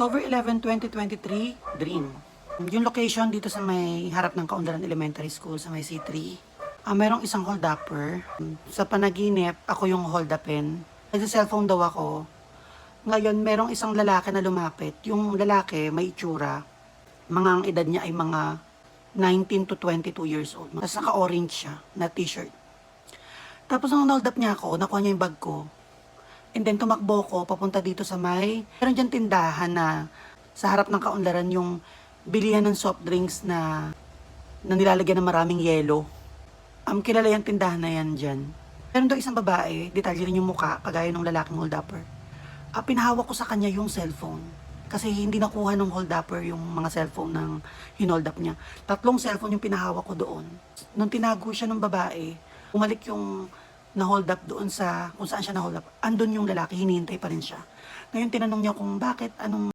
October 11, 2023, Dream. Yung location dito sa may harap ng Kaundaran Elementary School sa may C3. Merong isang hold-upper. Sa panaginip, ako yung hold-upin. Nagsa-cellphone daw ako. Ngayon, merong isang lalaki na lumapit. Yung lalaki, may itsura. Ang edad niya ay mga 19 to 22 years old. Tapos naka-orange siya na t-shirt. Tapos nung hold up niya ako, nakuha niya yung bag ko. And then tumakbo ko, papunta dito sa meron dyan tindahan na sa harap ng Kaundaran yung bilihan ng soft drinks na nilalagyan ng maraming yelo. Kilala yung tindahan na yan dyan. Meron daw isang babae, detalye rin yung mukha, kagaya ng lalaking hold-upper. Pinahawak ko sa kanya yung cellphone. Kasi hindi nakuha ng hold-upper yung mga cellphone ng hinold up niya. 3 cellphone yung pinahawak ko doon. Nung tinago siya ng babae, umalik yung na-hold up doon sa kung saan siya na-hold up. Andun yung lalaki, hinihintay pa rin siya. Ngayon tinanong niya kung bakit, anong